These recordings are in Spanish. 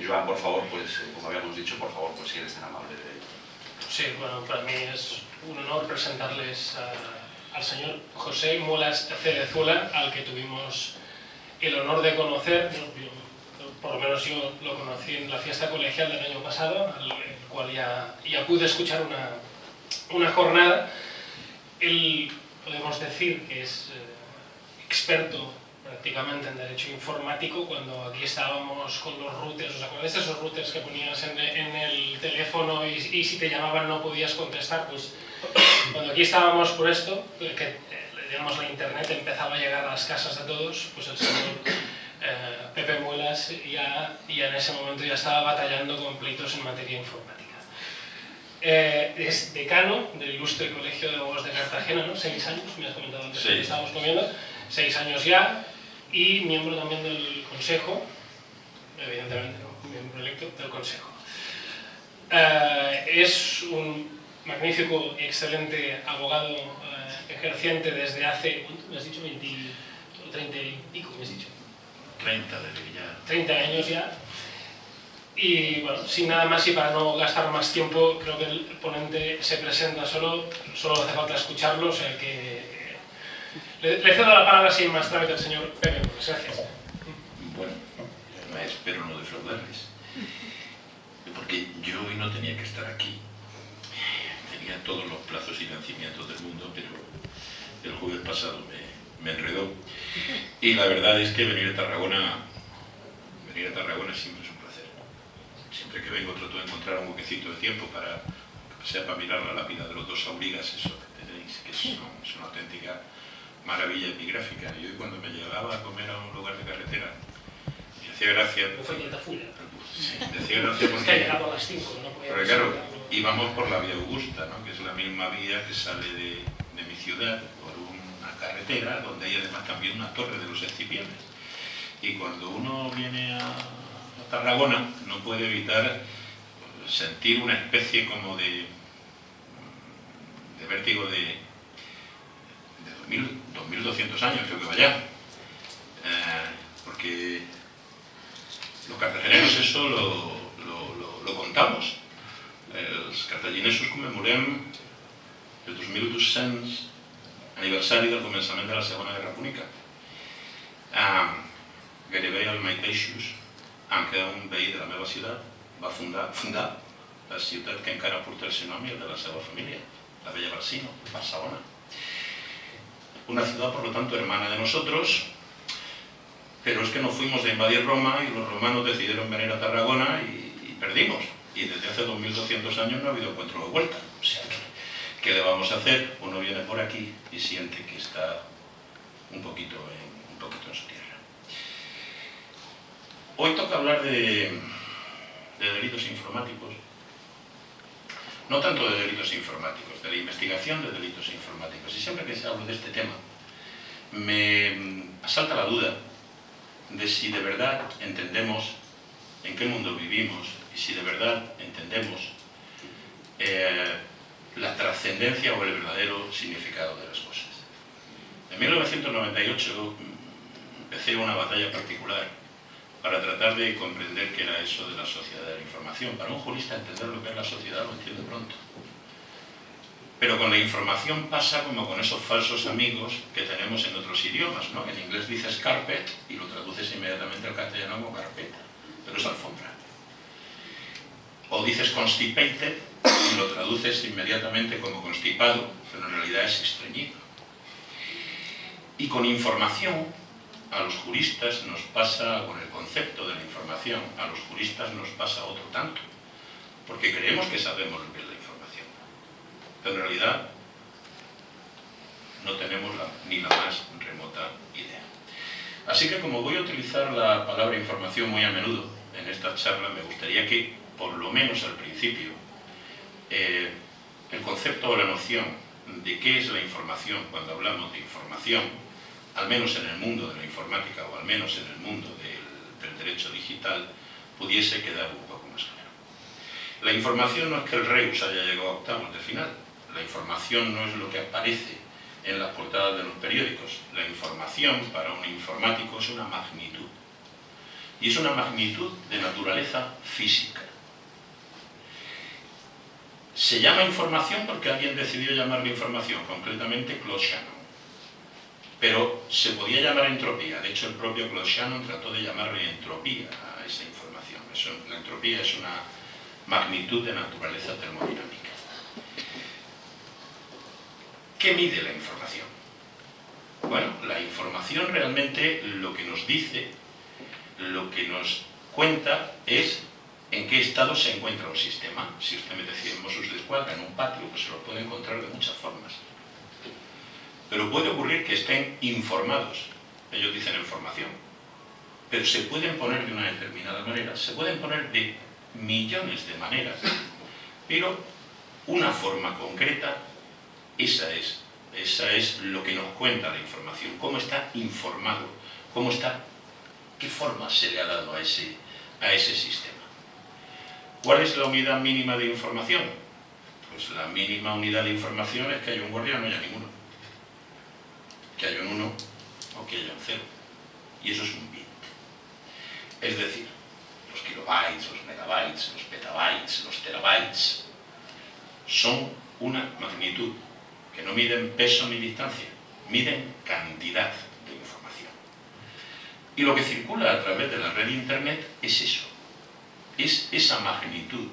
Joan, por favor, pues, como habíamos dicho, por favor, pues si eres tan amable de... Sí, bueno, para mí es un honor presentarles al señor José Muelas Cerezuela, al que tuvimos el honor de conocer. Por lo menos yo lo conocí en la fiesta colegial del año pasado, al cual ya pude escuchar una jornada. Él, podemos decir que es experto prácticamente en derecho informático. Cuando aquí estábamos con los routers, ¿os acordáis de esos routers que ponías en el teléfono y si te llamaban no podías contestar? Pues cuando aquí estábamos por esto, que digamos la internet empezaba a llegar a las casas de todos, pues el señor Pepe Muelas ya en ese momento ya estaba batallando con pleitos en materia informática. Es decano del Ilustre Colegio de Abogados de Cartagena, ¿no? 6 años, me has comentado antes que estábamos comiendo, 6 años ya, y miembro también del Consejo, evidentemente, ¿no? Miembro electo del Consejo. Es un magnífico y excelente abogado ejerciente desde hace, ¿cuánto me has dicho? 20 o 30 y pico, me has dicho. 30 desde ya. 30 años ya. Y bueno, sin nada más y para no gastar más tiempo, creo que el ponente se presenta solo hace falta escucharlo, o sea que le cedo la palabra sin más trámite al señor Pepe. Gracias. Bueno, espero no defraudarles, porque yo hoy no tenía que estar aquí. Tenía todos los plazos y vencimientos del mundo, pero el jueves pasado me enredó. Y la verdad es que venir a Tarragona siempre es un placer. Siempre que vengo trato de encontrar un huequecito de tiempo para mirar la lápida de los dos aurigas, eso que tenéis, que es una auténtica maravilla epigráfica. Y hoy cuando me llegaba a comer a un lugar de carretera, me hacía gracia... Sí, me hacía gracia porque... llegado a las 5, ¿no? Porque claro, íbamos por la Vía Augusta, ¿no? Que es la misma vía que sale de mi ciudad, por una carretera, donde hay además también una torre de los Escipiones. Y cuando uno viene a Tarragona, no puede evitar sentir una especie como de vértigo de 2200 años, creo que vaya. Porque los cartaginesos eso lo contamos. Els cartaginesos commemorem el 2200 aniversari del començament de la Segona Guerra Púnica. Gairebé al mateixos en què un veí de la meva ciutat va fundar la ciutat que encara porta el seu nom i el de la seva família, la Bella Barsino, Barcelona. Una ciudad, por lo tanto, hermana de nosotros, pero es que nos fuimos a invadir Roma y los romanos decidieron venir a Tarragona y perdimos. Y desde hace 2200 años no ha habido encuentro de vuelta. O sea, ¿qué le vamos a hacer? Uno viene por aquí y siente que está un poquito en su tierra. Hoy toca hablar de delitos informáticos. No tanto de delitos informáticos, de la investigación de delitos informáticos. Y siempre que se habla de este tema, me asalta la duda de si de verdad entendemos en qué mundo vivimos y si de verdad entendemos la trascendencia o el verdadero significado de las cosas. En 1998 empecé una batalla particular para tratar de comprender qué era eso de la sociedad de la información. Para un jurista entender lo que es la sociedad lo entiende pronto. Pero con la información pasa como con esos falsos amigos que tenemos en otros idiomas, ¿no? En inglés dices carpet y lo traduces inmediatamente al castellano como carpeta, pero es alfombra. O dices constipated y lo traduces inmediatamente como constipado, pero en realidad es estreñido. Y con información, a los juristas nos pasa, con el concepto de la información, a los juristas nos pasa otro tanto, porque creemos que sabemos lo que es la información, pero en realidad no tenemos ni la más remota idea. Así que como voy a utilizar la palabra información muy a menudo en esta charla, me gustaría que, por lo menos al principio, el concepto o la noción de qué es la información cuando hablamos de información, al menos en el mundo de la informática o al menos en el mundo del derecho digital, pudiese quedar un poco más claro. La información no es que el Reus haya llegado a octavos de final. La información no es lo que aparece en las portadas de los periódicos. La información para un informático es una magnitud. Y es una magnitud de naturaleza física. Se llama información porque alguien decidió llamarle información, concretamente Claude Shannon. Pero se podía llamar entropía. De hecho, el propio Claude Shannon trató de llamarle entropía a esa información. La entropía es una magnitud de naturaleza termodinámica. ¿Qué mide la información? Bueno, la información realmente lo que nos dice, lo que nos cuenta es en qué estado se encuentra un sistema. Si usted me decía en Mossos d'Esquadra, en un patio, pues se lo puede encontrar de muchas formas. Pero puede ocurrir que estén informados. Ellos dicen información. Pero se pueden poner de una determinada manera, se pueden poner de millones de maneras, pero una forma concreta, esa es lo que nos cuenta la información, cómo está informado, qué forma se le ha dado a ese sistema. ¿Cuál es la unidad mínima de información? Pues la mínima unidad de información es que haya un guardián, no haya ninguno. Que haya un 1 o que haya un 0. Y eso es un bit. Es decir, los kilobytes, los megabytes, los petabytes, los terabytes son una magnitud que no miden peso ni distancia, miden cantidad de información. Y lo que circula a través de la red de Internet es eso, es esa magnitud,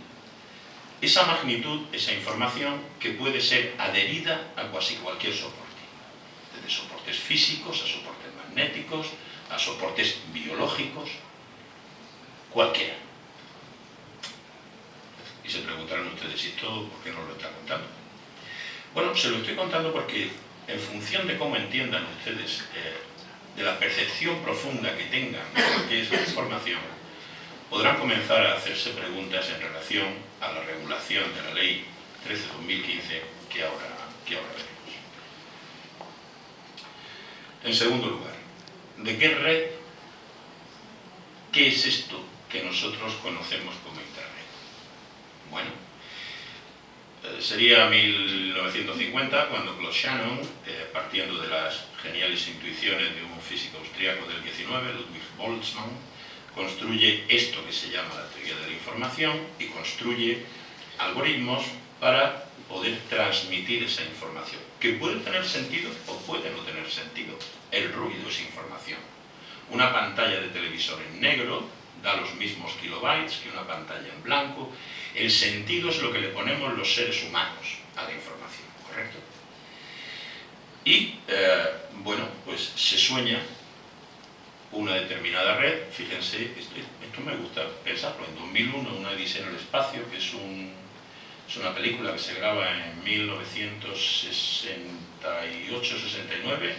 esa información que puede ser adherida a casi cualquier soporte, desde soportes físicos a soportes magnéticos, a soportes biológicos, cualquiera. Y se preguntarán ustedes, ¿y esto por qué no lo está contando? Bueno, se lo estoy contando porque en función de cómo entiendan ustedes, de la percepción profunda que tengan de lo que es la información, podrán comenzar a hacerse preguntas en relación a la regulación de la Ley 13/2015 que ahora veremos. En segundo lugar, ¿de qué red? ¿Qué es esto que nosotros conocemos como Internet? Bueno, sería 1950 cuando Claude Shannon, partiendo de las geniales intuiciones de un físico austriaco del 19, Ludwig Boltzmann, construye esto que se llama la teoría de la información y construye algoritmos para poder transmitir esa información, que puede tener sentido o puede no tener sentido. El ruido es información. Una pantalla de televisor en negro da los mismos kilobytes que una pantalla en blanco. El sentido es lo que le ponemos los seres humanos a la información, ¿correcto? Y, bueno, pues se sueña una determinada red. Fíjense, esto me gusta pensarlo. En 2001, Una odisea en el espacio, que es una película que se graba en 1968-69,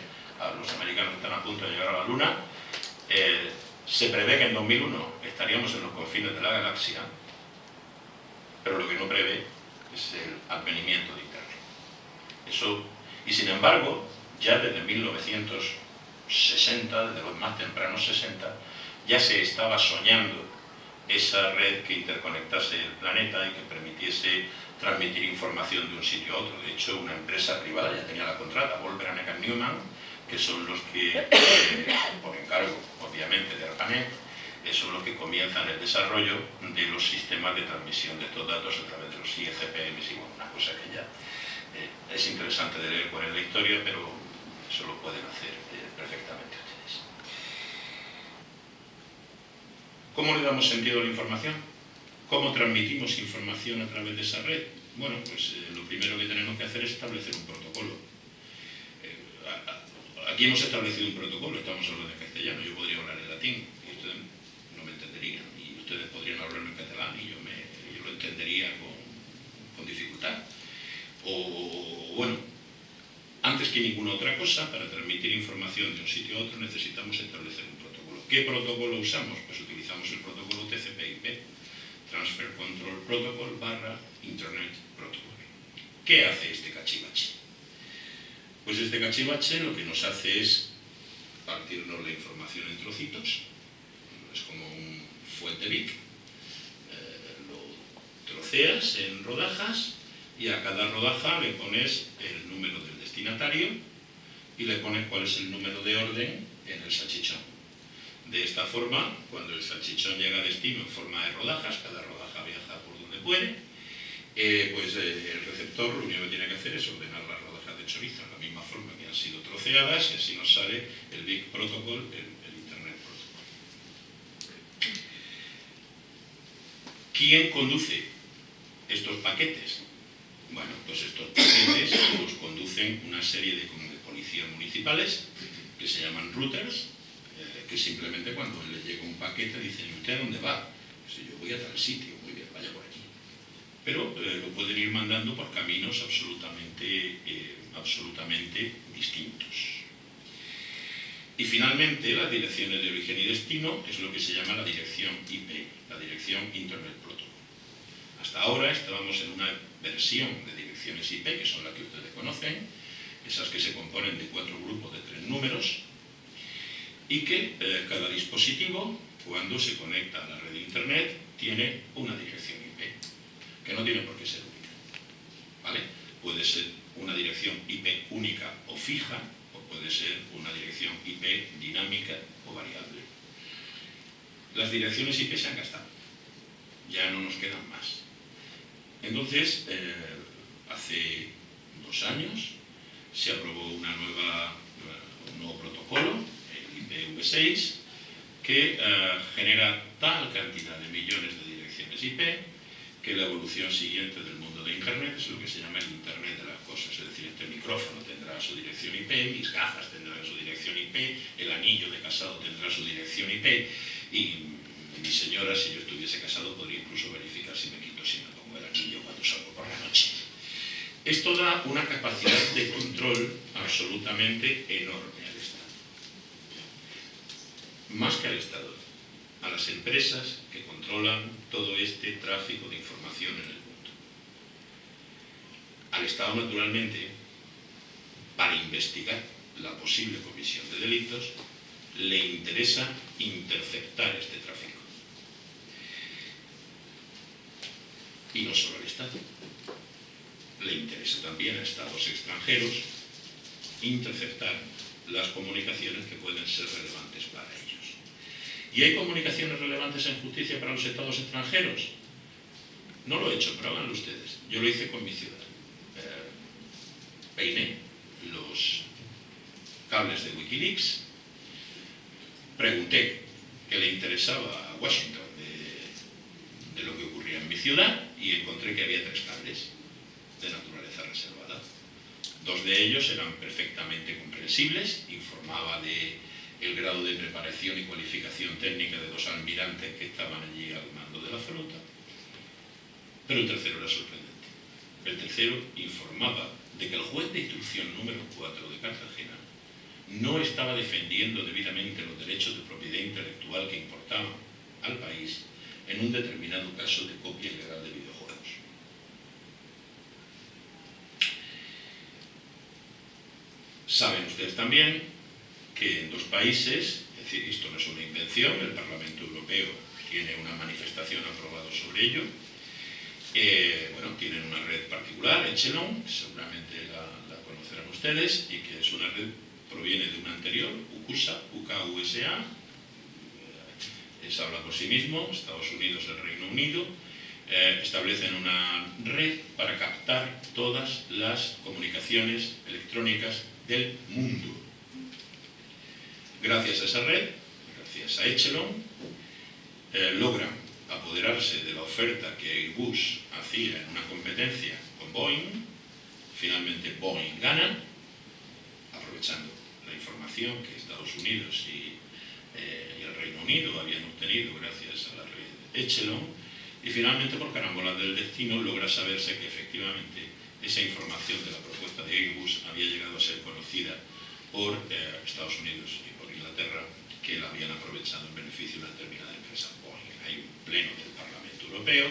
los americanos están a punto de llegar a la Luna. Se prevé que en 2001 estaríamos en los confines de la galaxia, pero lo que no prevé es el advenimiento de Internet. Y sin embargo, ya desde 1960, desde los más tempranos 60, ya se estaba soñando esa red que interconectase el planeta y que permitiese transmitir información de un sitio a otro. De hecho, una empresa privada ya tenía la contrata, Volcker & Newman, que son los que, por encargo, obviamente, de ARPANET, son los que comienzan el desarrollo de los sistemas de transmisión de estos datos a través de los IECPMs, y bueno, una cosa que ya es interesante de leer cuál es la historia, pero eso lo pueden hacer perfectamente ustedes. ¿Cómo le damos sentido a la información? ¿Cómo transmitimos información a través de esa red? Bueno, pues lo primero que tenemos que hacer es establecer un protocolo. Aquí hemos establecido un protocolo, estamos hablando en castellano, yo podría hablar en latín y ustedes no me entenderían, y ustedes podrían hablarme en catalán y yo lo entendería con dificultad. O bueno, antes que ninguna otra cosa, para transmitir información de un sitio a otro necesitamos establecer un protocolo. ¿Qué protocolo usamos? Pues utilizamos el protocolo TCP/IP, Transfer Control Protocol / Internet Protocol. ¿Qué hace este cachivache? Pues este cachivache lo que nos hace es partirnos la información en trocitos, es como un fuente BIC, lo troceas en rodajas y a cada rodaja le pones el número del destinatario y le pones cuál es el número de orden en el salchichón. De esta forma, cuando el salchichón llega a destino en forma de rodajas, cada rodaja viaja por donde puede, pues el receptor lo único que tiene que hacer es ordenar las rodajas de chorizo en la misma forma que han sido troceadas, y así nos sale el Big Protocol, el Internet Protocol. ¿Quién conduce estos paquetes? Bueno, pues estos paquetes los conducen una serie de policías municipales que se llaman routers, que simplemente cuando les llega un paquete dicen: ¿usted a dónde va? Pues yo voy a tal sitio. Muy bien, vaya por aquí. Pero lo pueden ir mandando por caminos absolutamente distintos. Y finalmente, las direcciones de origen y destino es lo que se llama la dirección IP, la dirección Internet Protocol. Hasta ahora estábamos en una versión de direcciones IP, que son las que ustedes conocen, esas que se componen de 4 grupos de 3 números, y que cada dispositivo, cuando se conecta a la red de Internet, tiene una dirección IP, que no tiene por qué ser única, ¿vale? Puede ser una dirección IP única o fija, o puede ser una dirección IP dinámica o variable. Las direcciones IP se han gastado, ya no nos quedan más. Entonces, hace 2 años se aprobó un nuevo protocolo, IPv6, que genera tal cantidad de millones de direcciones IP que la evolución siguiente del mundo de Internet es lo que se llama el Internet de las cosas. Es decir, este micrófono tendrá su dirección IP, mis gafas tendrán su dirección IP, el anillo de casado tendrá su dirección IP, y mi señora, si yo estuviese casado, podría incluso verificar si me quito, si me pongo el anillo cuando salgo por la noche. Esto da una capacidad de control absolutamente enorme al Estado. Más que al Estado, a las empresas que controlan todo este tráfico de información en el mundo. Al Estado, naturalmente, para investigar la posible comisión de delitos, le interesa interceptar este tráfico. Y no solo al Estado. Le interesa también a Estados extranjeros interceptar las comunicaciones que pueden ser relevantes para ellos. ¿Y hay comunicaciones relevantes en justicia para los Estados extranjeros? No lo he hecho, pero háganlo ustedes. Yo lo hice con mi ciudad. Peiné los cables de Wikileaks, pregunté qué le interesaba a Washington de lo que ocurría en mi ciudad, y encontré que había 3 cables de naturaleza reservada. 2 de ellos eran perfectamente comprensibles, informaba del grado de preparación y cualificación técnica de 2 almirantes que estaban allí al mando de la flota, pero el tercero era sorprendente. El tercero informaba de que el juez de instrucción número 4 de Cartagena no estaba defendiendo debidamente los derechos de propiedad intelectual que importaban al país en un determinado caso de copia ilegal de videojuegos. Saben ustedes también que en 2 países, es decir, esto no es una invención, el Parlamento Europeo tiene una manifestación aprobada sobre ello, tienen una red particular, Echelon, seguramente la conocerán ustedes, y que es una red, proviene de una anterior, UKUSA, UKUSA, habla por sí mismo, Estados Unidos, el Reino Unido, establecen una red para captar todas las comunicaciones electrónicas del mundo. Gracias a esa red, gracias a Echelon, logran apoderarse de la oferta que Airbus hacía en una competencia con Boeing. Finalmente Boeing gana, aprovechando la información que Estados Unidos y el Reino Unido habían obtenido gracias a la red Echelon, y finalmente, por carambolas del destino, logra saberse que efectivamente esa información de la propuesta de Airbus había llegado a ser conocida por Estados Unidos y por Inglaterra, que la habían aprovechado en beneficio de una determinada empresa, Boeing. Hay un pleno del Parlamento Europeo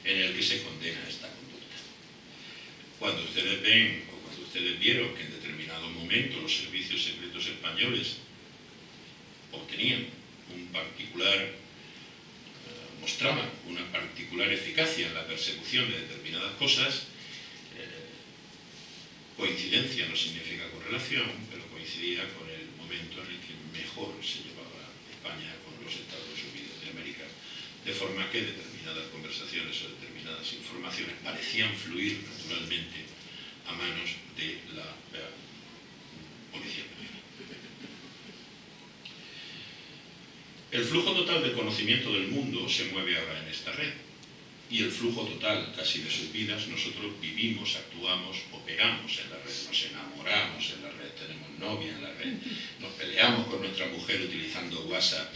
en el que se condena esta conducta. Cuando ustedes ven, o cuando ustedes vieron que en determinado momento los servicios secretos españoles obtenían mostraban una particular eficacia en la persecución de determinadas cosas, coincidencia no significa correlación, pero coincidía con el momento en el que mejor se llevaba España con los Estados Unidos de América, de forma que determinadas conversaciones o determinadas informaciones parecían fluir naturalmente a manos de la policía peruana. El flujo total del conocimiento del mundo se mueve ahora en esta red. Y el flujo total casi de sus vidas, nosotros vivimos, actuamos, operamos en la red, nos enamoramos en la red, tenemos novia en la red, nos peleamos con nuestra mujer utilizando WhatsApp,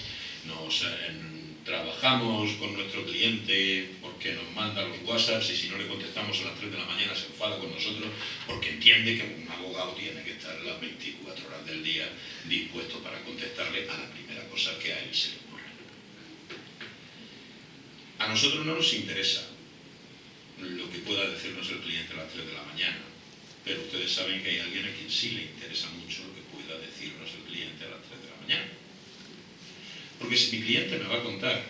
trabajamos con nuestro cliente porque nos manda los WhatsApps y si no le contestamos a las 3 de la mañana se enfada con nosotros porque entiende que un abogado tiene que estar las 24 horas del día dispuesto para contestarle a la primera cosa que a él se le ocurre. A nosotros no nos interesa lo que pueda decirnos el cliente a las 3 de la mañana, pero ustedes saben que hay alguien a quien sí le interesa mucho lo que pueda decirnos el cliente a las 3 de la mañana. Porque si mi cliente me va a contar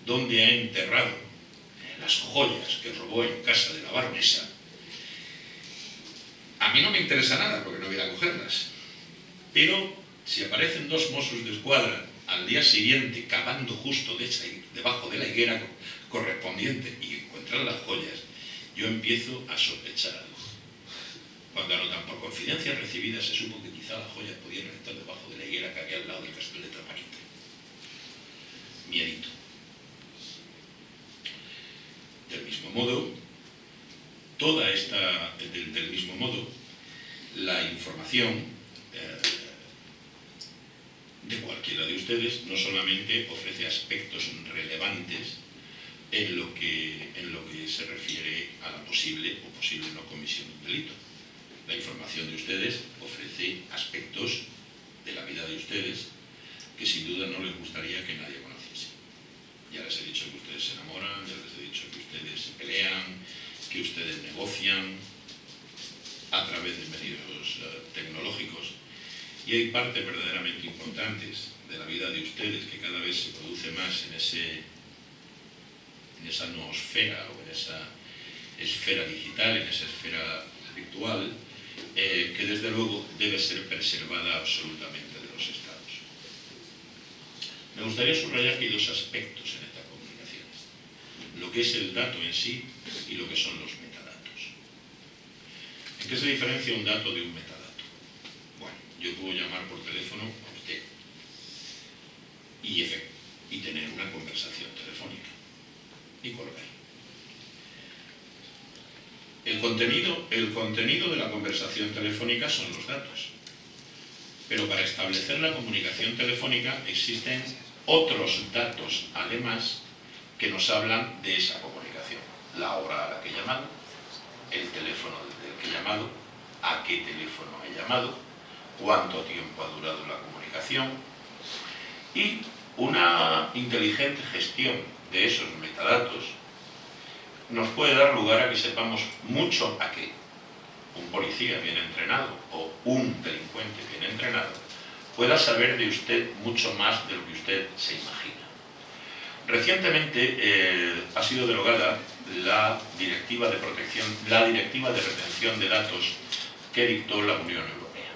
dónde ha enterrado las joyas que robó en casa de la baronesa, a mí no me interesa nada porque no voy a cogerlas. Pero si aparecen 2 Mossos de Escuadra al día siguiente cavando justo debajo de la higuera correspondiente y encuentran las joyas, yo empiezo a sospechar algo. Cuando anotan por confidencias recibidas se supo que quizá las joyas podían estar debajo de la higuera que había al lado del castillo de Trapaquita. Miedito. Del mismo modo, del mismo modo, la información de cualquiera de ustedes no solamente ofrece aspectos relevantes en lo que se refiere a la posible o posible no comisión de un delito. La información de ustedes ofrece aspectos de la vida de ustedes que sin duda no les gustaría que nadie conociese. Ya les he dicho que ustedes se enamoran, ya les he dicho que ustedes se pelean, que ustedes negocian a través de medios tecnológicos. Y hay partes verdaderamente importantes de la vida de ustedes que cada vez se produce más en esa noosfera o en esa esfera digital, en esa esfera virtual, que desde luego debe ser preservada absolutamente de los estados. Me gustaría subrayar que hay 2 aspectos en esta comunicación: lo que es el dato en sí y lo que son los metadatos. ¿En qué se diferencia un dato de un metadato? Yo puedo llamar por teléfono a usted y tener una conversación telefónica y colgar. El contenido de la conversación telefónica son los datos. Pero para establecer la comunicación telefónica existen otros datos, además, que nos hablan de esa comunicación. La hora a la que he llamado, el teléfono desde el que he llamado, a qué teléfono he llamado, cuánto tiempo ha durado la comunicación, y una inteligente gestión de esos metadatos nos puede dar lugar a que sepamos mucho a qué un policía bien entrenado o un delincuente bien entrenado pueda saber de usted mucho más de lo que usted se imagina. Recientemente ha sido derogada la directiva de retención de datos que dictó la Unión Europea.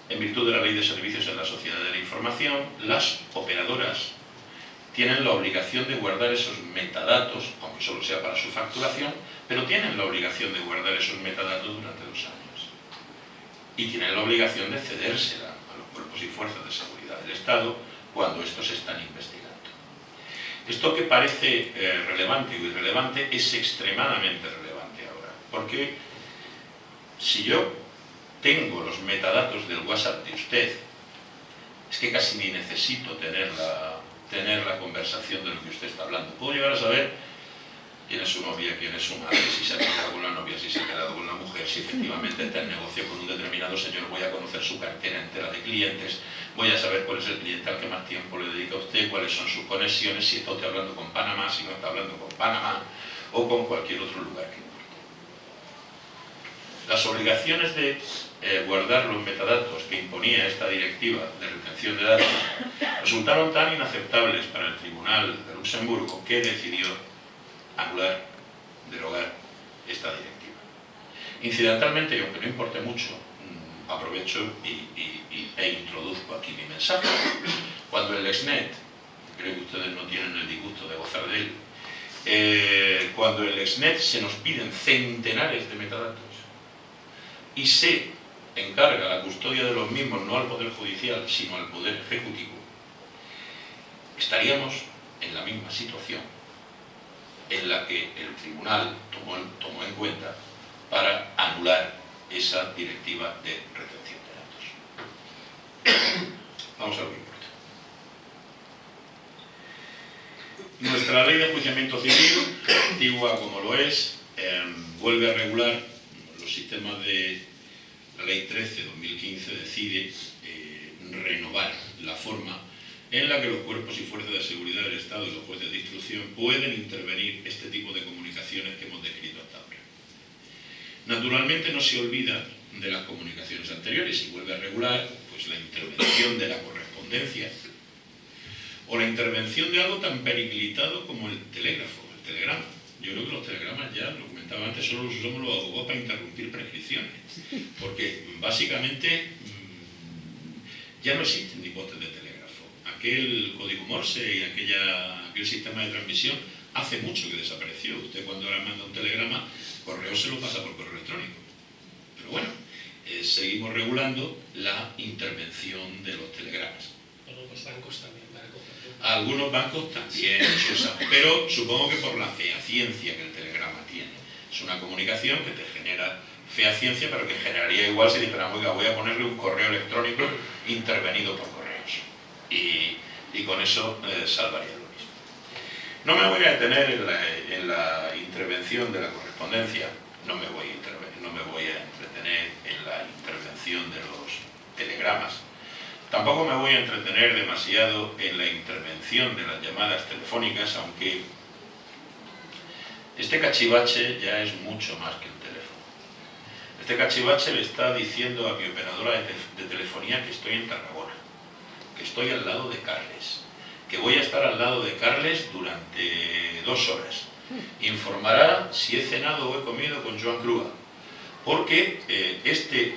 En virtud de la Ley de Servicios en la Sociedad de la Información, las operadoras tienen la obligación de guardar esos metadatos, aunque solo sea para su facturación, pero tienen la obligación de guardar esos metadatos durante 2 años. Y tienen la obligación de cedérsela a los cuerpos y fuerzas de seguridad del Estado cuando estos están investigando. Esto que parece relevante o irrelevante es extremadamente relevante ahora, porque si yo tengo los metadatos del WhatsApp de usted, es que casi ni necesito tener la conversación de lo que usted está hablando. Puedo llegar a saber quién es su novia, quién es su madre, si se ha quedado con la novia, si se ha quedado con la mujer, si efectivamente está en negocio con un determinado señor, voy a conocer su cartera entera de clientes, voy a saber cuál es el cliente al que más tiempo le dedica a usted, cuáles son sus conexiones, si está usted hablando con Panamá, si no está hablando con Panamá o con cualquier otro lugar que importe. Las obligaciones de guardar los metadatos que imponía esta directiva de retención de datos resultaron tan inaceptables para el Tribunal de Luxemburgo que decidió anular, derogar esta directiva. Incidentalmente, y aunque no importe mucho, aprovecho e introduzco aquí mi mensaje. Cuando el LexNet, creo que ustedes no tienen el disgusto de gozar de él, cuando el LexNet se nos piden centenares de metadatos y se encarga la custodia de los mismos no al Poder Judicial, sino al Poder Ejecutivo, estaríamos en la misma situación en la que el Tribunal tomó en cuenta para anular esa directiva de retención de datos. Vamos a lo que importa. Nuestra ley de enjuiciamiento civil, antigua como lo es, vuelve a regular los sistemas de la Ley 13/2015, decide renovar la forma en la que los cuerpos y fuerzas de seguridad del Estado y los jueces de instrucción pueden intervenir este tipo de comunicaciones que hemos descrito hasta ahora. Naturalmente no se olvida de las comunicaciones anteriores y vuelve a regular pues, la intervención de la correspondencia o la intervención de algo tan periclitado como el telégrafo, el telegrama. Yo creo que los telegramas, ya lo comentaba antes, solo los usamos los abogados para interrumpir prescripciones, porque básicamente ya no existen ni postes de telégrafo. Aquel código Morse y aquel sistema de transmisión hace mucho que desapareció. Usted cuando ahora manda un telegrama, correo se lo pasa por correo electrónico. Pero bueno, seguimos regulando la intervención de los telegramas. Los bancos también, para cogerlo. Algunos bancos también se usan, pero supongo que por la fehaciencia que el telegrama tiene. Es una comunicación que te genera fehaciencia, pero que generaría igual si dijéramos, oiga, voy a ponerle un correo electrónico intervenido por correos. Y con eso salvaría lo mismo. No me voy a detener en la intervención de la correspondencia, no me voy a entretener en la intervención de los telegramas, tampoco me voy a entretener demasiado en la intervención de las llamadas telefónicas, aunque este cachivache ya es mucho más que el teléfono. Este cachivache le está diciendo a mi operadora de telefonía que estoy en Tarragona, que estoy al lado de Carles, que voy a estar al lado de Carles durante 2 horas. Informará si he cenado o he comido con Joan Crua, porque este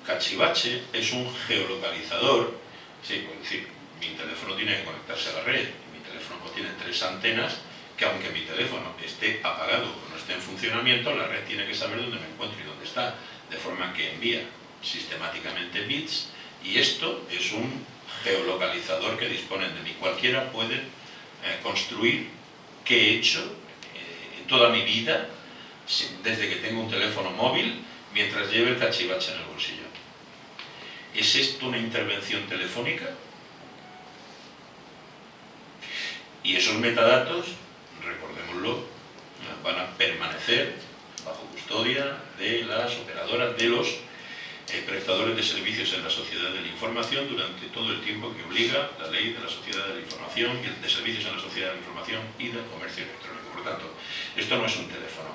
cachivache es un geolocalizador. Sí, pues decir, mi teléfono tiene que conectarse a la red, mi teléfono tiene 3 antenas, que aunque mi teléfono esté apagado o no esté en funcionamiento, la red tiene que saber dónde me encuentro y dónde está, de forma que envía sistemáticamente bits, y esto es un geolocalizador que disponen de mí. Cualquiera puede construir qué he hecho en toda mi vida, desde que tengo un teléfono móvil, mientras lleve el cachivache en el bolsillo. ¿Es esto una intervención telefónica? Y esos metadatos, recordémoslo, van a permanecer bajo custodia de las operadoras, de los prestadores de servicios en la sociedad de la información durante todo el tiempo que obliga la ley de la sociedad de la información, de servicios en la sociedad de la información y del comercio electrónico. Por tanto, esto no es un teléfono.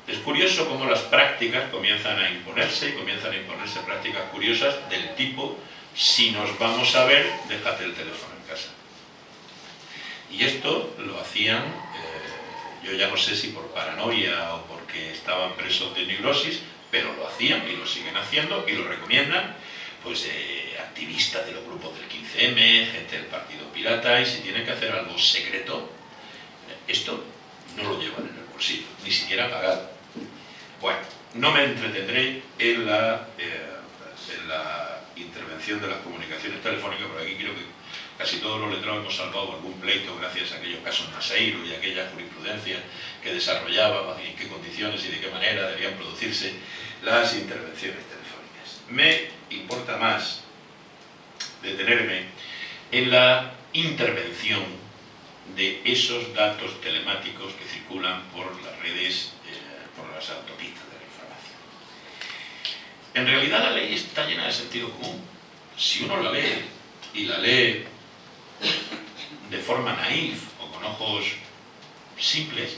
Es curioso cómo las prácticas comienzan a imponerse, y comienzan a imponerse prácticas curiosas del tipo, si nos vamos a ver, déjate el teléfono en casa. Y esto lo hacían, yo ya no sé si por paranoia o porque estaban presos de neurosis, pero lo hacían y lo siguen haciendo y lo recomiendan, pues activistas de los grupos del 15M, gente del Partido Pirata, y si tienen que hacer algo secreto, esto no lo llevan en el bolsillo, ni siquiera pagado. Bueno, no me entretendré en la intervención de las comunicaciones telefónicas, porque aquí creo que casi todos los letrados hemos salvado algún pleito gracias a aquellos casos Naseiro y aquella jurisprudencia que desarrollaba en qué condiciones y de qué manera debían producirse las intervenciones telefónicas. Me importa más detenerme en la intervención de esos datos telemáticos que circulan por las redes, por las autopistas de la información. En realidad la ley está llena de sentido común. Si uno la lee, y la lee de forma naif o con ojos simples,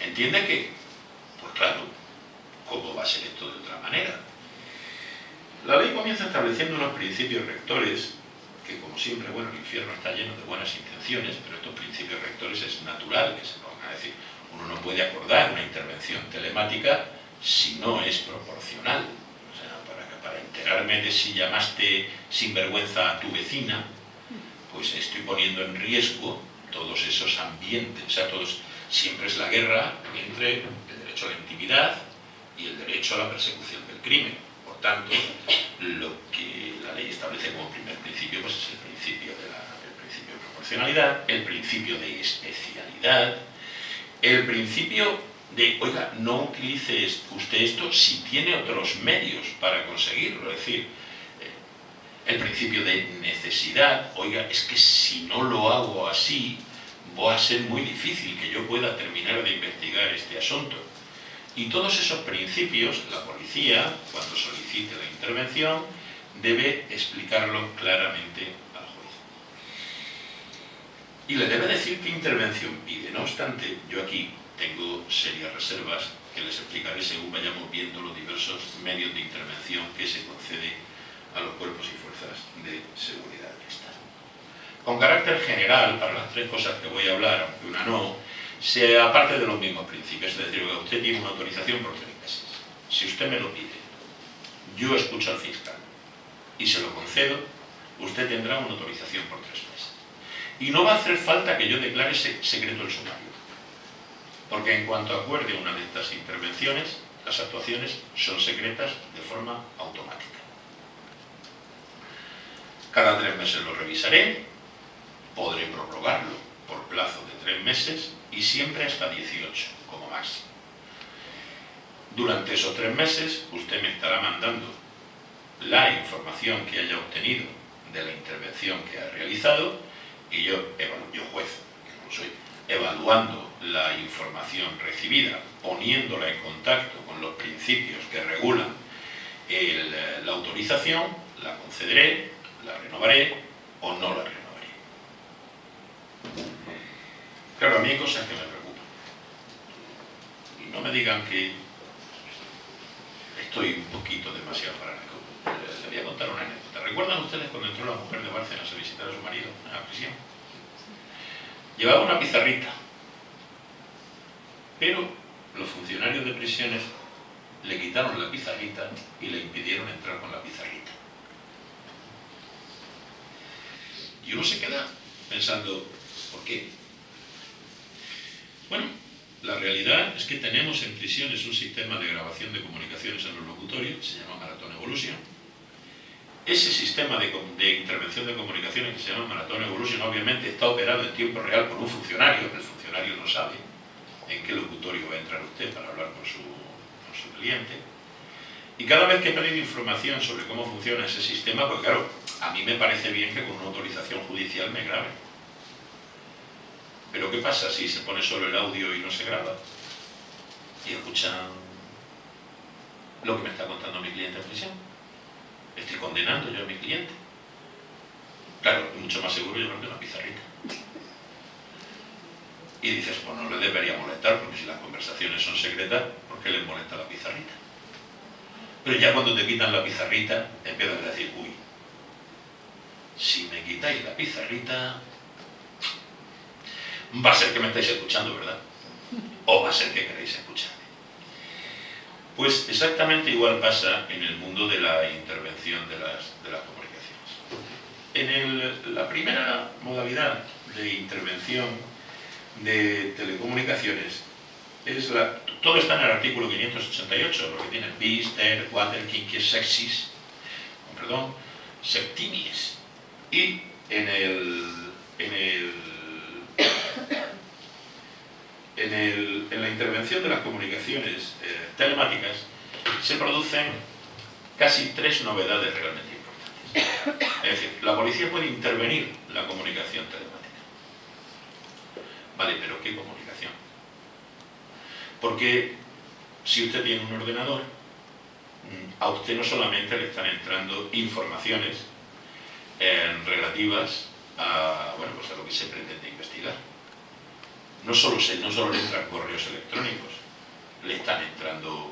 entiende que, pues claro, ¿cómo va a ser esto de otra manera? La ley comienza estableciendo unos principios rectores que, como siempre, bueno, el infierno está lleno de buenas intenciones, pero estos principios rectores es natural que se pongan a decir. Uno no puede acordar una intervención telemática si no es proporcional. O sea, para enterarme de si llamaste sinvergüenza a tu vecina, pues estoy poniendo en riesgo todos esos ambientes, o sea, siempre es la guerra entre el derecho a la intimidad y el derecho a la persecución del crimen. Por tanto, lo que la ley establece como primer principio pues es el principio de proporcionalidad, el principio de especialidad, el principio de, oiga, no utilice usted esto si tiene otros medios para conseguirlo, es decir, el principio de necesidad, oiga, es que si no lo hago así, va a ser muy difícil que yo pueda terminar de investigar este asunto. Y todos esos principios, la policía, cuando solicite la intervención, debe explicarlo claramente al juez. Y le debe decir qué intervención pide. No obstante, yo aquí tengo serias reservas que les explicaré según vayamos viendo los diversos medios de intervención que se concede a los cuerpos y fuerzas de seguridad del Estado. Con carácter general, para las tres cosas que voy a hablar, aunque una no, aparte de los mismos principios, es decir, usted tiene una autorización por 3 meses. Si usted me lo pide, yo escucho al fiscal y se lo concedo, usted tendrá una autorización por 3 meses. Y no va a hacer falta que yo declare secreto el sumario, porque en cuanto acuerde una de estas intervenciones, las actuaciones son secretas de forma automática. Cada 3 meses lo revisaré, podré prorrogarlo por plazo de 3 meses y siempre hasta 18 como máximo. Durante esos 3 meses usted me estará mandando la información que haya obtenido de la intervención que ha realizado y yo juez, que no soy, evaluando la información recibida, poniéndola en contacto con los principios que regulan la autorización, la concederé, la renovaré o no la renovaré. Claro, a mí hay cosas que me preocupan. Y no me digan que estoy un poquito demasiado paranoico. Les voy a contar una anécdota. ¿Recuerdan ustedes cuando entró la mujer de Bárcenas a visitar a su marido en la prisión? Llevaba una pizarrita, pero los funcionarios de prisiones le quitaron la pizarrita y le impidieron entrar con la pizarrita. Y uno se queda pensando, ¿por qué? Bueno, la realidad es que tenemos en prisiones un sistema de grabación de comunicaciones en los locutorios, que se llama Marathon Evolution. Ese sistema de intervención de comunicaciones que se llama Marathon Evolution obviamente está operado en tiempo real por un funcionario. El funcionario no sabe en qué locutorio va a entrar usted para hablar con su cliente. Y cada vez que piden información sobre cómo funciona ese sistema, pues claro, a mí me parece bien que con una autorización judicial me graben. Pero ¿qué pasa si se pone solo el audio y no se graba? Y escuchan lo que me está contando mi cliente en prisión. Estoy condenando yo a mi cliente. Claro, es mucho más seguro llevarme una pizarrita. Y dices, pues no le debería molestar, porque si las conversaciones son secretas, ¿por qué les molesta la pizarrita? Pero ya cuando te quitan la pizarrita, empiezas a decir, uy, si me quitáis la pizarrita, va a ser que me estáis escuchando, ¿verdad? O va a ser que queréis escucharme. Pues exactamente igual pasa en el mundo de la intervención de las comunicaciones. En la primera modalidad de intervención de telecomunicaciones, todo está en el artículo 588, porque tiene bis, ter, quater, quinquies, sexis, perdón, septimies. Y en la intervención de las comunicaciones telemáticas se producen casi 3 novedades realmente importantes. Es decir, la policía puede intervenir la comunicación telemática. Vale, pero ¿qué comunicación? Porque si usted tiene un ordenador, a usted no solamente le están entrando informaciones relativas a lo que se pretende investigar. No solo le entran correos electrónicos, le están entrando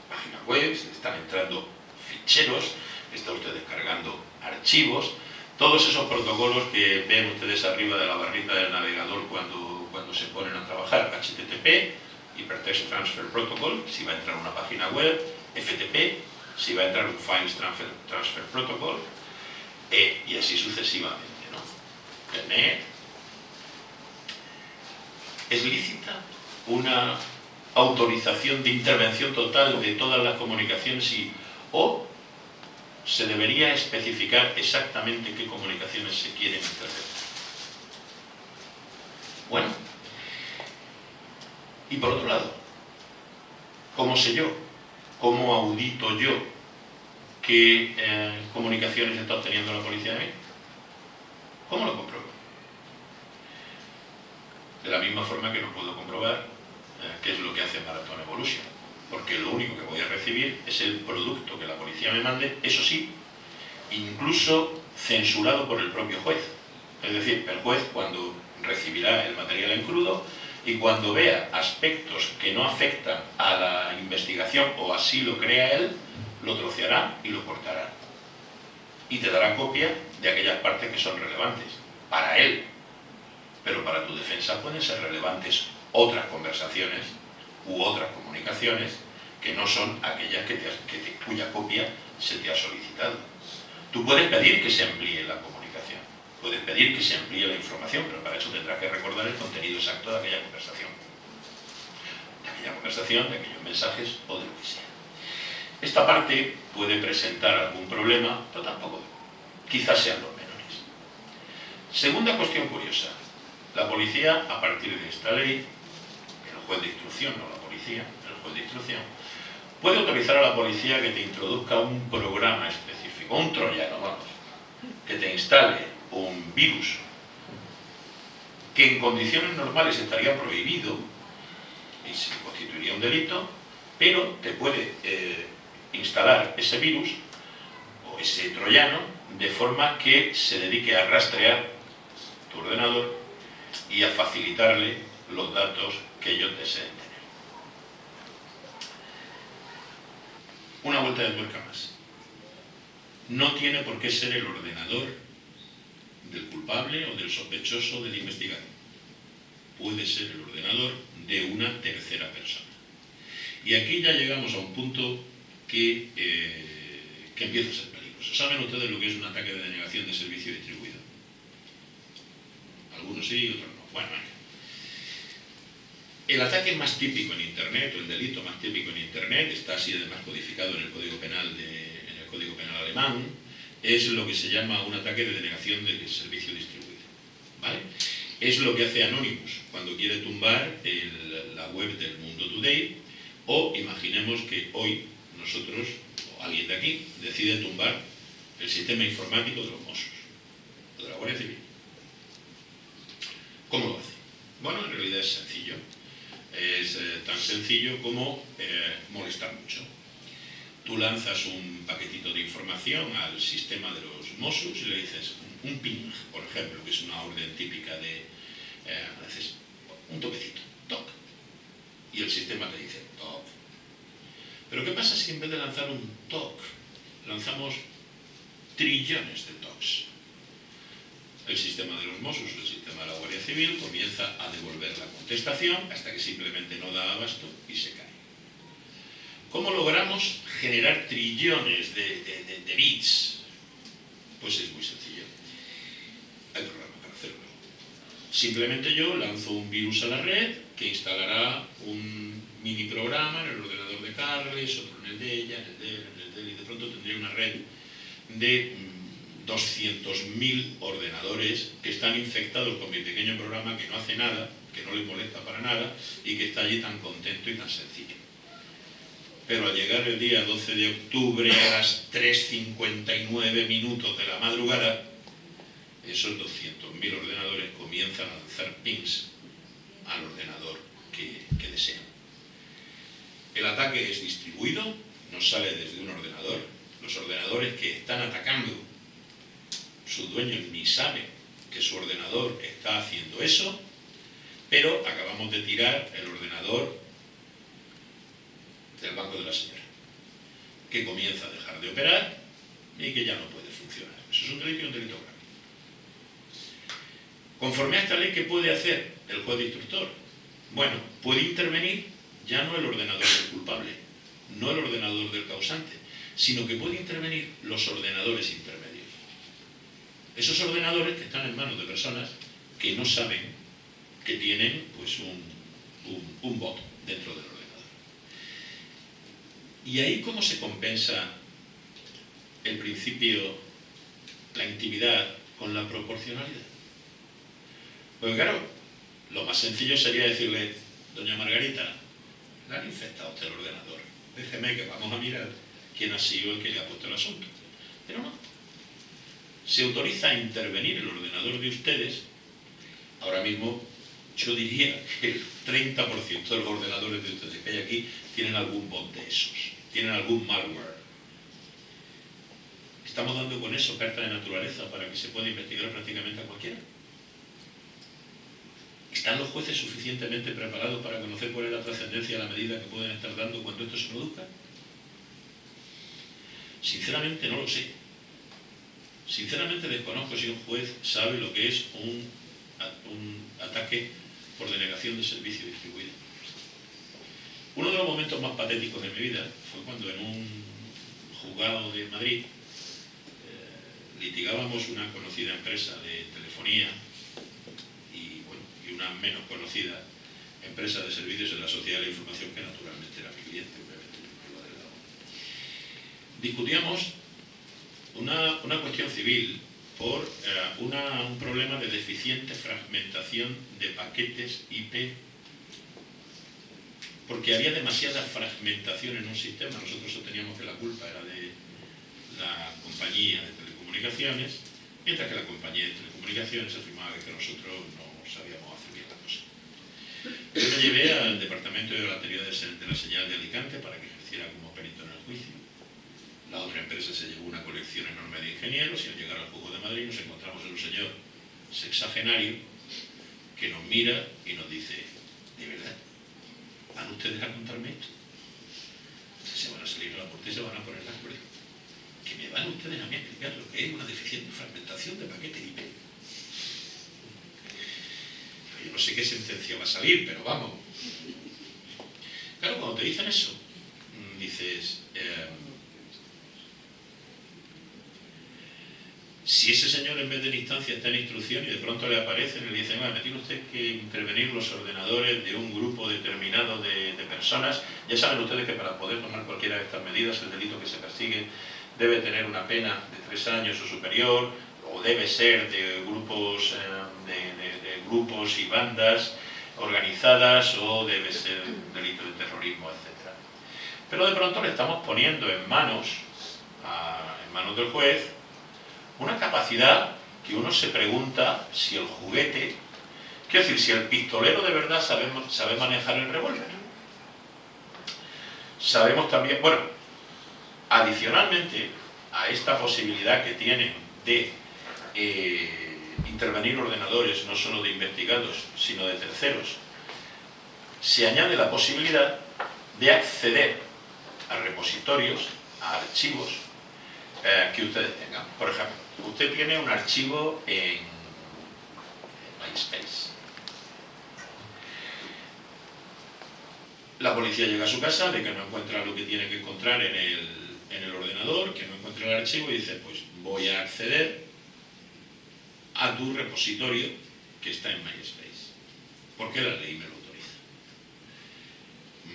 páginas web, le están entrando ficheros, está usted descargando archivos, todos esos protocolos que ven ustedes arriba de la barrita del navegador cuando se ponen a trabajar, HTTP, Hypertext Transfer Protocol, si va a entrar una página web, FTP, si va a entrar un Files Transfer Protocol, y así sucesivamente. Internet. ¿Es lícita una autorización de intervención total de todas las comunicaciones o se debería especificar exactamente qué comunicaciones se quieren intervenir? Bueno, y por otro lado, ¿cómo sé yo, cómo audito yo qué comunicaciones está obteniendo la policía de mí? ¿Cómo lo compruebo? De la misma forma que no puedo comprobar qué es lo que hace Marathon Evolution, porque lo único que voy a recibir es el producto que la policía me mande, eso sí, incluso censurado por el propio juez. Es decir, el juez, cuando recibirá el material en crudo y cuando vea aspectos que no afectan a la investigación o así lo crea él, lo troceará y lo cortará. Y te dará copia de aquellas partes que son relevantes para él. Pero para tu defensa pueden ser relevantes otras conversaciones u otras comunicaciones que no son aquellas cuya copia se te ha solicitado. Tú puedes pedir que se amplíe la comunicación, puedes pedir que se amplíe la información, pero para eso tendrás que recordar el contenido exacto de aquella conversación. De aquellos mensajes o de lo que sea. Esta parte puede presentar algún problema, pero tampoco, quizás sean los menores. Segunda cuestión curiosa. La policía, a partir de esta ley, el juez de instrucción, no la policía, el juez de instrucción, puede autorizar a la policía que te introduzca un programa específico, un troyano, vamos, que te instale un virus que en condiciones normales estaría prohibido y se constituiría un delito, pero te puede instalar ese virus o ese troyano de forma que se dedique a rastrear tu ordenador y a facilitarle los datos que ellos deseen tener. Una vuelta de tuerca más. No tiene por qué ser el ordenador del culpable o del sospechoso del investigado. Puede ser el ordenador de una tercera persona. Y aquí ya llegamos a un punto que empieza a ser peligroso. ¿Saben ustedes lo que es un ataque de denegación de servicio distribuido? Algunos sí, otros no. Bueno, el ataque más típico en Internet, o el delito más típico en Internet, está así además codificado en el Código Penal alemán, es lo que se llama un ataque de denegación de servicio distribuido. ¿Vale? Es lo que hace Anonymous cuando quiere tumbar la web del Mundo Today, o imaginemos que hoy nosotros, o alguien de aquí, decide tumbar el sistema informático de los Mossos, o de la Guardia Civil. ¿Cómo lo hace? Bueno, en realidad es sencillo. Es tan sencillo como molestar mucho. Tú lanzas un paquetito de información al sistema de los Mossos y le dices un ping, por ejemplo, que es una orden típica de haces un toquecito, toc, y el sistema te dice toc. Pero ¿qué pasa si en vez de lanzar un toc, lanzamos trillones de tocs? El sistema de los Mossos, el sistema de la Guardia Civil, comienza a devolver la contestación hasta que simplemente no da abasto y se cae. ¿Cómo logramos generar trillones de bits? Pues es muy sencillo. Hay programas para hacerlo. Simplemente yo lanzo un virus a la red que instalará un mini programa en el ordenador de Carles, otro en el de ella, en el de él, y de pronto tendría una red de 200.000 ordenadores que están infectados con mi pequeño programa que no hace nada, que no les molesta para nada y que está allí tan contento y tan sencillo. Pero al llegar el día 12 de octubre a las 3:59 minutos de la madrugada, esos 200.000 ordenadores comienzan a lanzar pings al ordenador que desean. El ataque es distribuido, no sale desde un ordenador. Los ordenadores que están atacando, sus dueños ni saben que su ordenador está haciendo eso, pero acabamos de tirar el ordenador del banco de la señora, que comienza a dejar de operar y que ya no puede funcionar. Eso es un delito y un delito grave. Conforme a esta ley, ¿qué puede hacer el juez de instructor? Bueno, puede intervenir ya no el ordenador del culpable, no el ordenador del causante, sino que puede intervenir los ordenadores intermedios. Esos ordenadores que están en manos de personas que no saben que tienen pues un bot dentro del ordenador. ¿Y ahí cómo se compensa el principio, la intimidad, con la proporcionalidad? Pues claro, lo más sencillo sería decirle: doña Margarita, le han infectado usted el ordenador, déjeme que vamos a mirar quién ha sido el que le ha puesto el asunto. Pero no. Se autoriza a intervenir el ordenador de ustedes. Ahora mismo yo diría que el 30% de los ordenadores de ustedes que hay aquí tienen algún bot de esos, tienen algún malware. ¿Estamos dando con eso carta de naturaleza para que se pueda investigar prácticamente a cualquiera? ¿Están los jueces suficientemente preparados para conocer cuál es la trascendencia de la medida que pueden estar dando cuando esto se produzca? Sinceramente no lo sé. Sinceramente desconozco si un juez sabe lo que es un ataque por denegación de servicio distribuido. Uno de los momentos más patéticos de mi vida fue cuando en un juzgado de Madrid litigábamos una conocida empresa de telefonía y una menos conocida empresa de servicios en la sociedad de la información, que naturalmente era mi cliente, obviamente. Discutíamos una cuestión civil por un problema de deficiente fragmentación de paquetes IP, porque había demasiada fragmentación en un sistema. Nosotros sosteníamos que la culpa era de la compañía de telecomunicaciones, mientras que la compañía de telecomunicaciones afirmaba que nosotros no sabíamos hacer bien la cosa. Yo me llevé al departamento de la teoría de la señal de Alicante para que ejerciera como perito en el juicio. La otra empresa se llevó una colección enorme de ingenieros y al llegar al juzgado de Madrid nos encontramos en un señor sexagenario que nos mira y nos dice: ¿de verdad van ustedes a contarme esto? Se van a salir a la puerta y se van a poner las pruebas. Que me van ustedes a mí a explicar lo que es una deficiente fragmentación de paquetes IP. Yo no sé qué sentencia va a salir, pero vamos. Claro, cuando te dicen eso, dices... si ese señor en vez de en instancia está en instrucción y de pronto le aparecen y le dicen: bueno, tiene usted que intervenir los ordenadores de un grupo determinado de personas, ya saben ustedes que para poder tomar cualquiera de estas medidas el delito que se persigue debe tener una pena de 3 años o superior, o debe ser de grupos, grupos y bandas organizadas, o debe ser un delito de terrorismo, etc. Pero de pronto le estamos poniendo en manos del juez una capacidad que uno se pregunta si el juguete, quiero decir, si el pistolero de verdad sabe manejar el revólver. Sabemos también, bueno, adicionalmente a esta posibilidad que tienen de intervenir ordenadores no solo de investigados, sino de terceros, se añade la posibilidad de acceder a repositorios, a archivos que ustedes tengan. Por ejemplo, usted tiene un archivo en MySpace. La policía llega a su casa, ve que no encuentra lo que tiene que encontrar en el ordenador, que no encuentra el archivo, y dice: pues voy a acceder a tu repositorio que está en MySpace, porque la ley me lo autoriza.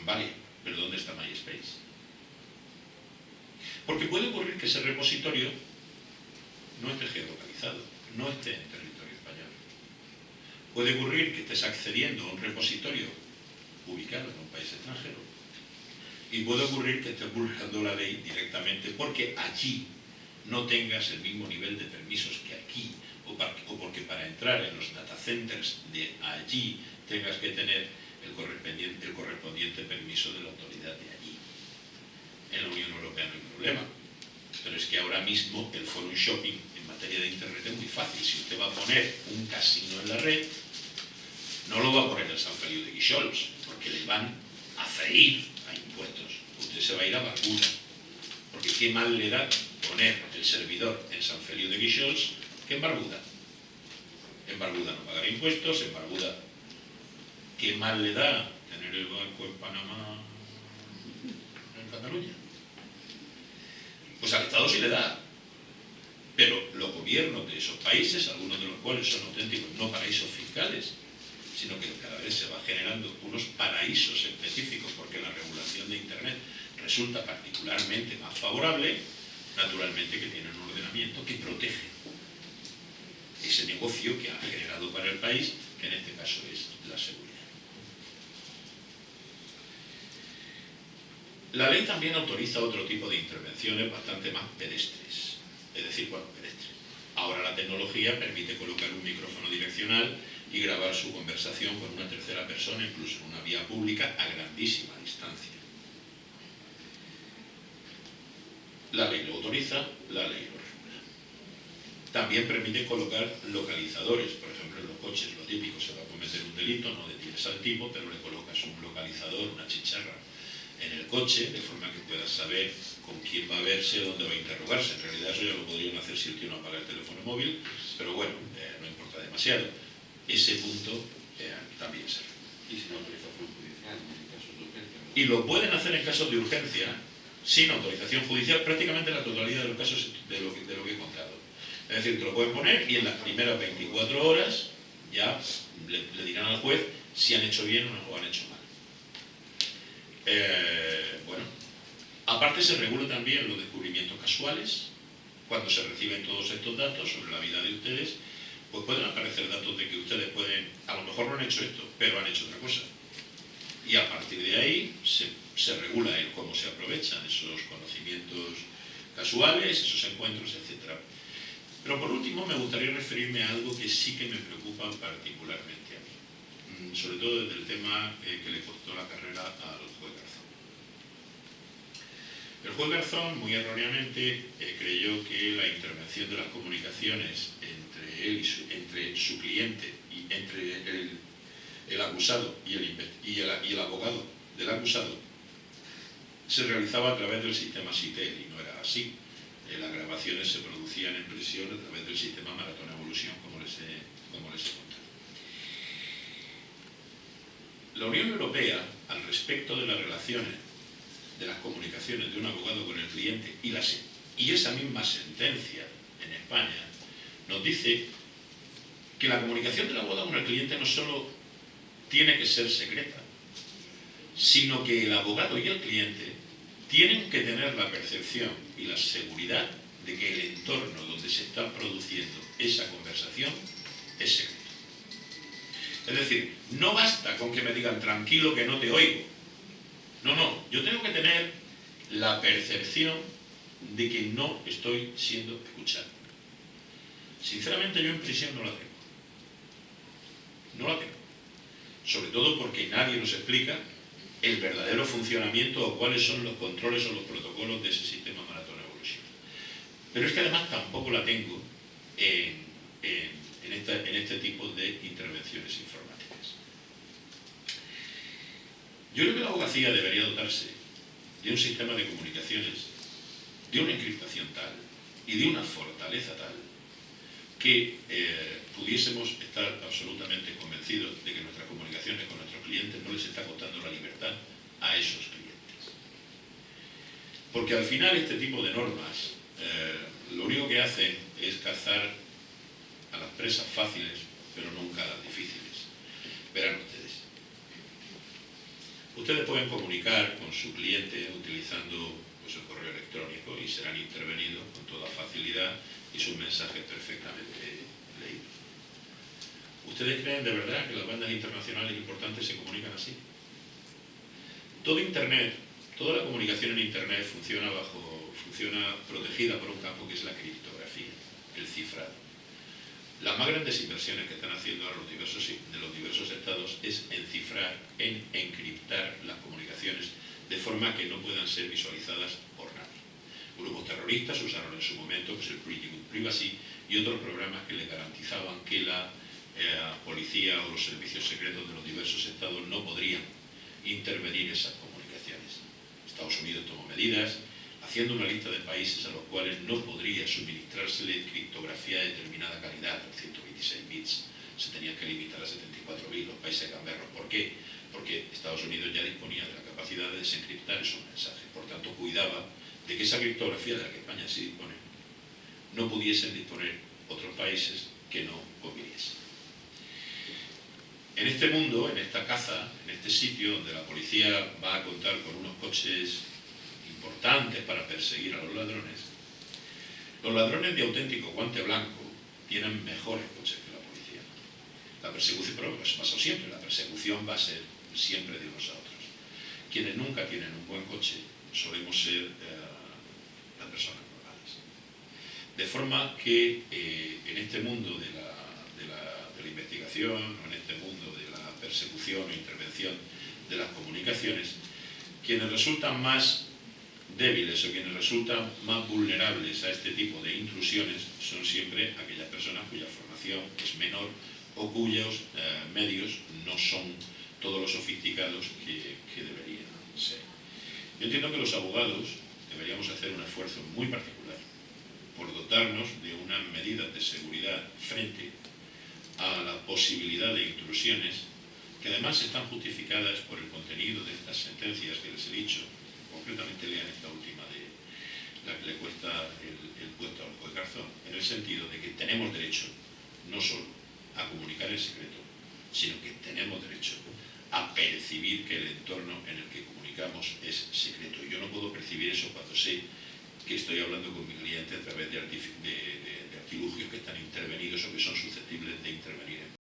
Vale, pero ¿dónde está MySpace? Porque puede ocurrir que ese repositorio no esté geolocalizado, no esté en territorio español. Puede ocurrir que estés accediendo a un repositorio ubicado en un país extranjero, y puede ocurrir que estés vulnerando la ley directamente porque allí no tengas el mismo nivel de permisos que aquí, o porque para entrar en los data centers de allí tengas que tener el correspondiente permiso de la autoridad de allí. En la Unión Europea no hay problema, pero es que ahora mismo el forum shopping en materia de internet es muy fácil. Si usted va a poner un casino en la red, no lo va a poner en San Feliu de Guíxols, porque le van a freír a impuestos. Usted se va a ir a Barbuda, porque qué mal le da poner el servidor en San Feliu de Guíxols que en Barbuda. En Barbuda no pagar impuestos, en Barbuda qué mal le da tener el banco en Panamá, en Cataluña. Pues al Estado sí le da, pero los gobiernos de esos esos países, algunos de los cuales son auténticos no paraísos fiscales, sino que cada vez se va generando unos paraísos específicos porque la regulación de Internet resulta particularmente más favorable, naturalmente que tienen un ordenamiento que protege ese negocio que ha generado para el país, que en este caso es la seguridad. La ley también autoriza otro tipo de intervenciones bastante más pedestres, es decir, bueno, pedestres. Ahora la tecnología permite colocar un micrófono direccional y grabar su conversación con una tercera persona, incluso en una vía pública, a grandísima distancia. La ley lo autoriza, la ley lo regula. También permite colocar localizadores, por ejemplo, en los coches, lo típico, se va a cometer un delito, no detienes al tipo, pero le colocas un localizador, una chicharra en el coche, de forma que puedas saber con quién va a verse, dónde va a interrogarse. En realidad eso ya lo podrían hacer si el tío no apaga el teléfono móvil, pero bueno, no importa demasiado. Ese punto también se regula. Y sin autorización judicial, en casos de urgencia. Y lo pueden hacer en casos de urgencia, sin autorización judicial, prácticamente en la totalidad de los casos de lo que he contado. Es decir, te lo pueden poner y en las primeras 24 horas ya le dirán al juez si han hecho bien o han hecho mal. Bueno, aparte se regula también los descubrimientos casuales. Cuando se reciben todos estos datos sobre la vida de ustedes, pues pueden aparecer datos de que ustedes pueden, a lo mejor no han hecho esto, pero han hecho otra cosa. Y a partir de ahí se regula el cómo se aprovechan esos conocimientos casuales, esos encuentros, etc. Pero por último me gustaría referirme a algo que sí que me preocupa particularmente a mí, sobre todo desde el tema que le costó la carrera al juez Garzón. El juez Garzón, muy erróneamente, creyó que la intervención de las comunicaciones entre su cliente y entre el acusado y el abogado del acusado se realizaba a través del sistema SITEL, y no era así. Las grabaciones se producían en prisión a través del sistema Maratón Evolución, como les he contado. La Unión Europea, al respecto de las relaciones de las comunicaciones de un abogado con el cliente y esa misma sentencia en España, nos dice que la comunicación del abogado con el cliente no solo tiene que ser secreta, sino que el abogado y el cliente tienen que tener la percepción y la seguridad de que el entorno donde se está produciendo esa conversación es secreto. Es decir, no basta con que me digan tranquilo que no te oigo. No, yo tengo que tener la percepción de que no estoy siendo escuchado. Sinceramente yo en prisión no la tengo. No la tengo. Sobre todo porque nadie nos explica el verdadero funcionamiento o cuáles son los controles o los protocolos de ese sistema Maratón Evolution. Pero es que además tampoco la tengo en este tipo de intervenciones informáticas. Yo creo que la abogacía debería dotarse de un sistema de comunicaciones, de una encriptación tal y de una fortaleza tal que pudiésemos estar absolutamente convencidos de que nuestras comunicaciones con nuestros clientes no les está costando la libertad a esos clientes. Porque al final este tipo de normas lo único que hacen es cazar a las presas fáciles, pero nunca a las difíciles. Verán ustedes. Ustedes pueden comunicar con su cliente utilizando pues, el correo electrónico y serán intervenidos con toda facilidad y sus mensajes perfectamente leídos. ¿Ustedes creen de verdad que las bandas internacionales importantes se comunican así? Todo Internet, toda la comunicación en Internet funciona protegida por un campo que es la criptografía, el cifrado. Las más grandes inversiones que están haciendo ahora los diversos estados es en encriptar las comunicaciones de forma que no puedan ser visualizadas por nadie. Grupos terroristas usaron en su momento pues, el Pretty Good Privacy y otros programas que les garantizaban que la policía o los servicios secretos de los diversos estados no podrían intervenir esas comunicaciones. Estados Unidos tomó medidas haciendo una lista de países a los cuales no podría suministrársele criptografía de determinada calidad, 126 bits, se tenían que limitar a 74 bits los países gamberros. ¿Por qué? Porque Estados Unidos ya disponía de la capacidad de desencriptar esos mensajes, por tanto cuidaba de que esa criptografía de la que España sí dispone no pudiesen disponer otros países que no conviniese. En este mundo, en esta caza, en este sitio donde la policía va a contar con unos coches importantes para perseguir a los ladrones de auténtico guante blanco tienen mejores coches que la policía. La persecución, pero eso ha pasado siempre, la persecución va a ser siempre de unos a otros. Quienes nunca tienen un buen coche solemos ser las personas normales. De forma que en este mundo de la investigación, o en este mundo de la persecución o intervención de las comunicaciones, quienes resultan más débiles o quienes resultan más vulnerables a este tipo de intrusiones son siempre aquellas personas cuya formación es menor o cuyos medios no son todos los sofisticados que deberían ser. Yo entiendo que los abogados deberíamos hacer un esfuerzo muy particular por dotarnos de unas medidas de seguridad frente a la posibilidad de intrusiones que además están justificadas por el contenido de estas sentencias que les he dicho. Concretamente lean esta última de la que le cuesta el puesto al juez Garzón, en el sentido de que tenemos derecho no solo a comunicar el secreto, sino que tenemos derecho a percibir que el entorno en el que comunicamos es secreto. Y yo no puedo percibir eso cuando sé que estoy hablando con mi cliente a través de artilugios que están intervenidos o que son susceptibles de intervenir